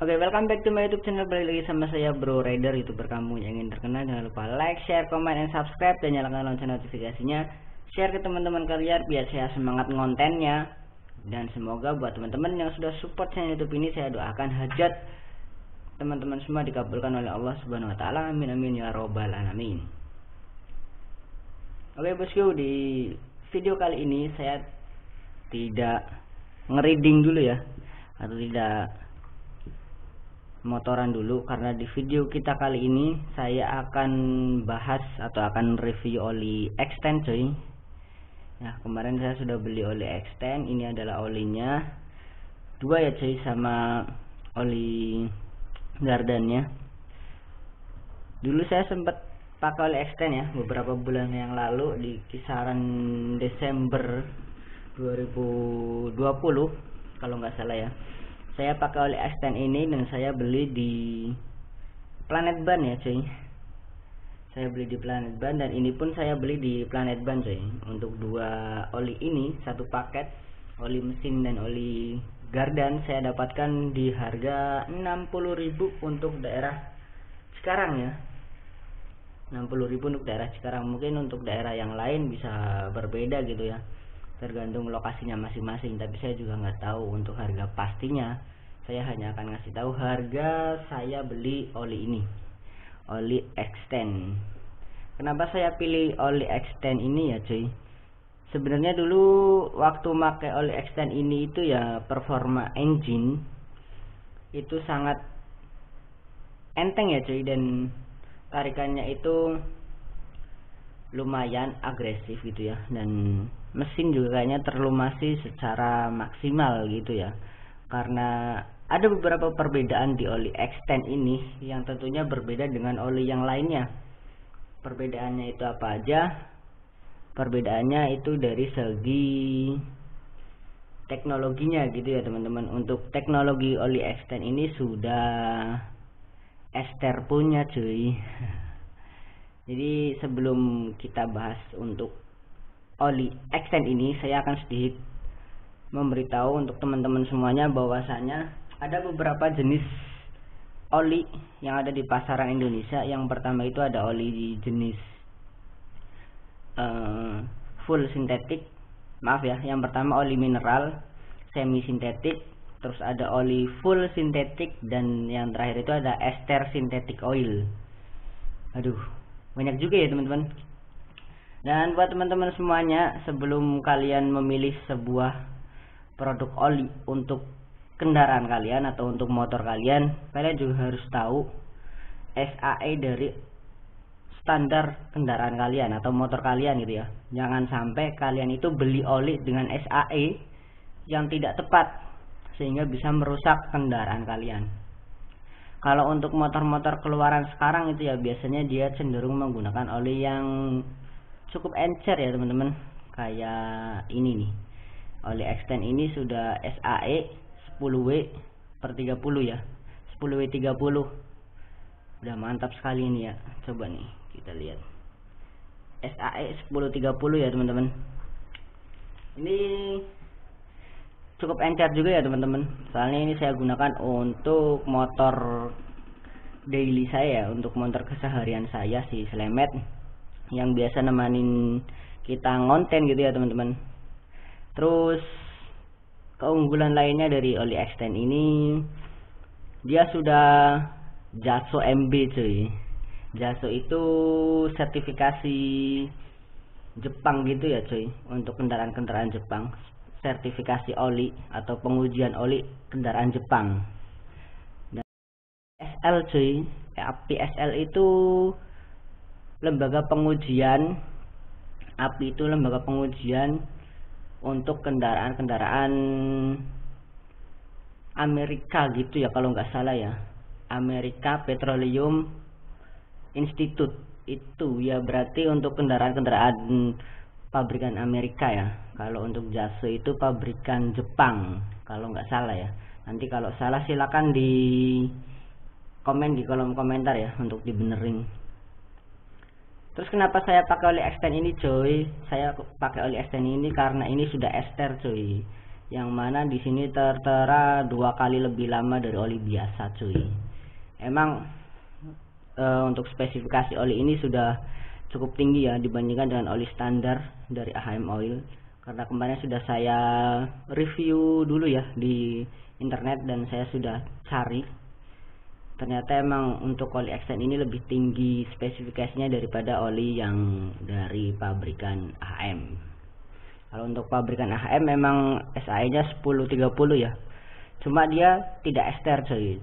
Oke, welcome back to my YouTube channel. Balik lagi sama saya Bro Rider, YouTuber kamu yang ingin terkenal. Jangan lupa like, share, comment, and subscribe, dan nyalakan lonceng notifikasinya. Share ke teman-teman kalian biar saya semangat ngontennya. Dan semoga buat teman-teman yang sudah support channel YouTube ini, saya doakan hajat teman-teman semua dikabulkan oleh Allah Subhanahu wa taala. Amin amin ya robbal alamin. Oke bosku, di video kali ini saya tidak ngereading dulu ya, atau tidak motoran dulu, karena di video kita kali ini saya akan bahas atau akan review oli extend coy. Nah, kemarin saya sudah beli oli extend, ini adalah olinya dua ya coy, sama oli gardannya. Dulu saya sempat pakai oli extend ya beberapa bulan yang lalu, di kisaran Desember 2020 kalau nggak salah ya. Saya pakai oli extend ini dan saya beli di Planet Ban ya cuy. Saya beli di Planet Ban, dan ini pun saya beli di Planet Ban cuy. Untuk dua oli ini satu paket, oli mesin dan oli gardan, saya dapatkan di harga 60.000 untuk daerah Cikarang ya. 60.000 untuk daerah Cikarang. Mungkin untuk daerah yang lain bisa berbeda gitu ya, tergantung lokasinya masing-masing, tapi saya juga nggak tahu untuk harga pastinya. Saya hanya akan ngasih tahu harga saya beli oli ini, oli extend. Kenapa saya pilih oli extend ini ya cuy? Sebenarnya dulu waktu pakai oli extend ini itu ya, performa engine itu sangat enteng ya cuy, dan tarikannya itu lumayan agresif gitu ya, dan mesin juga kayaknya terlumasi secara maksimal gitu ya. Karena ada beberapa perbedaan di oli extend ini yang tentunya berbeda dengan oli yang lainnya. Perbedaannya itu apa aja? Perbedaannya itu dari segi teknologinya gitu ya teman-teman. Untuk teknologi oli extend ini sudah ester punya cuy. Jadi sebelum kita bahas untuk oli extend ini, saya akan sedikit memberitahu untuk teman-teman semuanya bahwasanya ada beberapa jenis oli yang ada di pasaran Indonesia. Yang pertama itu ada oli jenis full sintetik, maaf ya, yang pertama oli mineral semi sintetik, terus ada oli full sintetik, dan yang terakhir itu ada ester sintetik oil. Aduh, banyak juga ya teman-teman. Dan buat teman-teman semuanya, sebelum kalian memilih sebuah produk oli untuk kendaraan kalian atau untuk motor kalian juga harus tahu SAE dari standar kendaraan kalian atau motor kalian gitu ya. Jangan sampai kalian itu beli oli dengan SAE yang tidak tepat, sehingga bisa merusak kendaraan kalian. Kalau untuk motor-motor keluaran sekarang itu ya, biasanya dia cenderung menggunakan oli yang cukup encer ya teman-teman. Kayak ini nih, oli extend ini sudah SAE 10W/30 ya, 10W30. Udah mantap sekali ini ya. Coba nih kita lihat SAE 1030 ya teman-teman. Ini cukup encer juga ya teman-teman, soalnya ini saya gunakan untuk motor daily saya, untuk motor keseharian saya, si Selemet, yang biasa nemanin kita ngonten gitu ya teman-teman. Terus keunggulan lainnya dari oli extend ini, dia sudah JASO MB cuy. JASO itu sertifikasi Jepang gitu ya cuy, untuk kendaraan-kendaraan Jepang. Sertifikasi oli atau pengujian oli kendaraan Jepang. Dan PSL cuy, PSL itu lembaga pengujian, API itu lembaga pengujian untuk kendaraan-kendaraan Amerika gitu ya kalau nggak salah ya, Amerika Petroleum Institute itu ya, berarti untuk kendaraan-kendaraan pabrikan Amerika ya. Kalau untuk JASO itu pabrikan Jepang kalau nggak salah ya. Nanti kalau salah silakan di komen di kolom komentar ya untuk dibenerin. Terus kenapa saya pakai oli extend ini cuy? Saya pakai oli extend ini karena ini sudah ester cuy. yang mana di sini tertera 2 kali lebih lama dari oli biasa cuy. Emang untuk spesifikasi oli ini sudah cukup tinggi ya dibandingkan dengan oli standar dari AHM Oil, karena kemarin sudah saya review dulu ya di internet dan saya sudah cari, ternyata emang untuk oli extend ini lebih tinggi spesifikasinya daripada oli yang dari pabrikan AHM. Kalau untuk pabrikan AHM memang SAE nya 1030 ya, cuma dia tidak ester coy,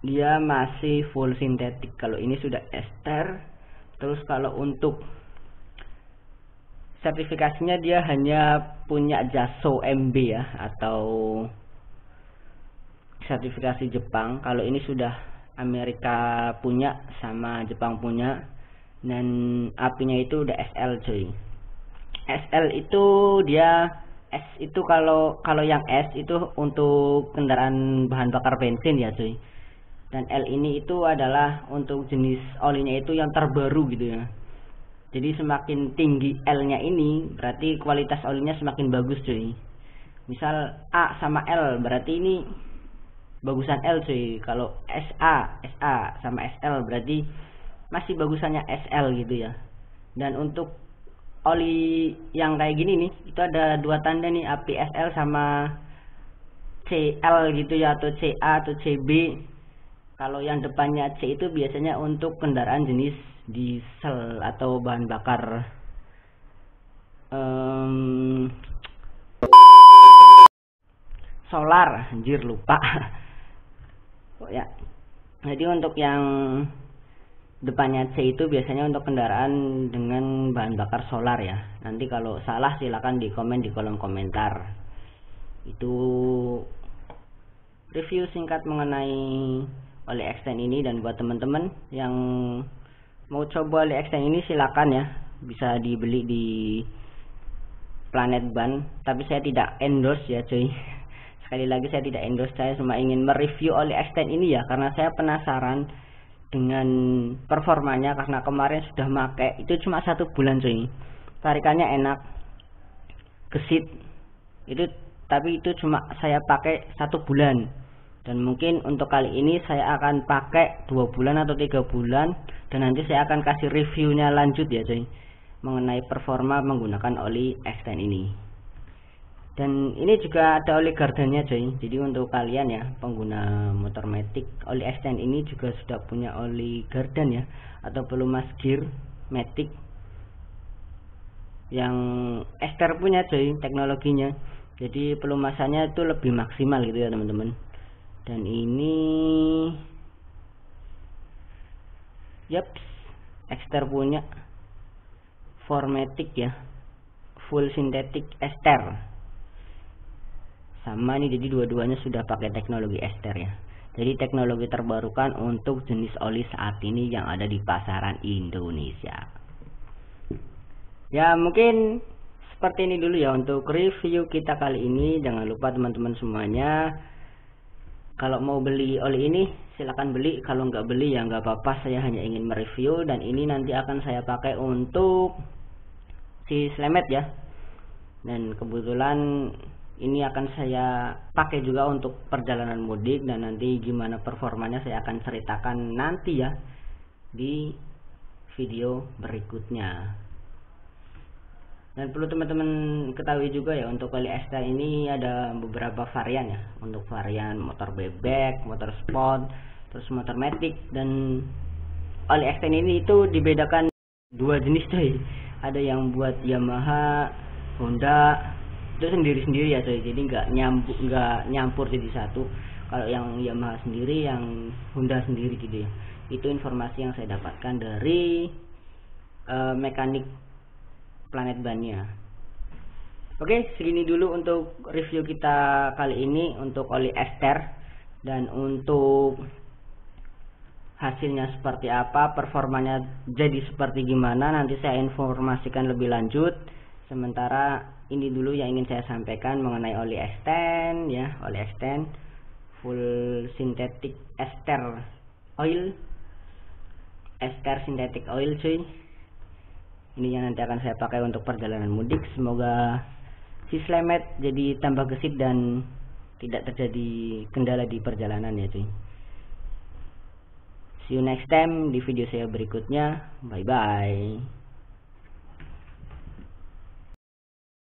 dia masih full sintetik. Kalau ini sudah ester. Terus kalau untuk sertifikasinya dia hanya punya JASO MB ya, atau sertifikasi Jepang. Kalau ini sudah Amerika punya sama Jepang punya, dan apinya itu udah SL cuy. SL itu dia S itu kalau yang S itu untuk kendaraan bahan bakar bensin ya cuy, dan L ini itu adalah untuk jenis olinya itu yang terbaru gitu ya. Jadi semakin tinggi L nya ini berarti kualitas olinya semakin bagus cuy. Misal A sama L berarti ini bagusan L cuy. Kalau SA sama SL berarti masih bagusannya SL gitu ya. Dan untuk oli yang kayak gini nih, itu ada 2 tanda nih, api SL sama CL gitu ya, atau CA atau CB. Kalau yang depannya C itu biasanya untuk kendaraan jenis diesel atau bahan bakar solar, anjir lupa. Oh ya. Jadi untuk yang depannya C itu biasanya untuk kendaraan dengan bahan bakar solar ya. Nanti kalau salah silakan di komen di kolom komentar. Itu review singkat mengenai oli extend ini, dan buat teman-teman yang mau coba oli extend ini silakan ya, bisa dibeli di Planet Ban, tapi saya tidak endorse ya cuy. Sekali lagi saya tidak endorse, saya cuma ingin mereview oli extend ini ya, karena saya penasaran dengan performanya, karena kemarin sudah make itu cuma 1 bulan cuy. Tarikannya enak, gesit itu, tapi itu cuma saya pakai 1 bulan, dan mungkin untuk kali ini saya akan pakai 2 bulan atau 3 bulan, dan nanti saya akan kasih reviewnya lanjut ya cuy, mengenai performa menggunakan oli extend ini. Dan ini juga ada oli gardannya cuy. Jadi untuk kalian ya pengguna motor matic, oli extend ini juga sudah punya oli gardan ya, atau pelumas gear matic yang ester punya cuy teknologinya. Jadi pelumasannya itu lebih maksimal gitu ya teman-teman. Dan ini yaps, ester punya Formatic ya, full synthetic ester sama nih. Jadi dua-duanya sudah pakai teknologi ester ya. Jadi teknologi terbarukan untuk jenis oli saat ini yang ada di pasaran Indonesia. Ya mungkin seperti ini dulu ya untuk review kita kali ini. Jangan lupa teman-teman semuanya, kalau mau beli oli ini silahkan beli, kalau nggak beli ya nggak apa-apa. Saya hanya ingin mereview, dan ini nanti akan saya pakai untuk si Slemet ya. Dan kebetulan ini akan saya pakai juga untuk perjalanan mudik, dan nanti gimana performanya saya akan ceritakan nanti ya di video berikutnya. Dan perlu teman-teman ketahui juga ya, untuk oli extend ini ada beberapa varian ya, untuk varian motor bebek, motor sport, terus motor matic. Dan oli extend ini itu dibedakan 2 jenis coy. Ada yang buat Yamaha, Honda, itu sendiri-sendiri ya coy. Jadi nggak nyampur jadi satu. Kalau yang Yamaha sendiri, yang Honda sendiri gitu ya. Itu informasi yang saya dapatkan dari mekanik Planet Ban-nya. Oke, segini dulu untuk review kita kali ini untuk oli ester, dan untuk hasilnya seperti apa, performanya jadi seperti gimana, nanti saya informasikan lebih lanjut. Sementara ini dulu yang ingin saya sampaikan mengenai oli extend ya, oli extend full synthetic ester oil, ester synthetic oil cuy. Ini yang nanti akan saya pakai untuk perjalanan mudik. Semoga si Slamet jadi tambah gesit dan tidak terjadi kendala di perjalanan ya cuy. See you next time di video saya berikutnya. Bye bye.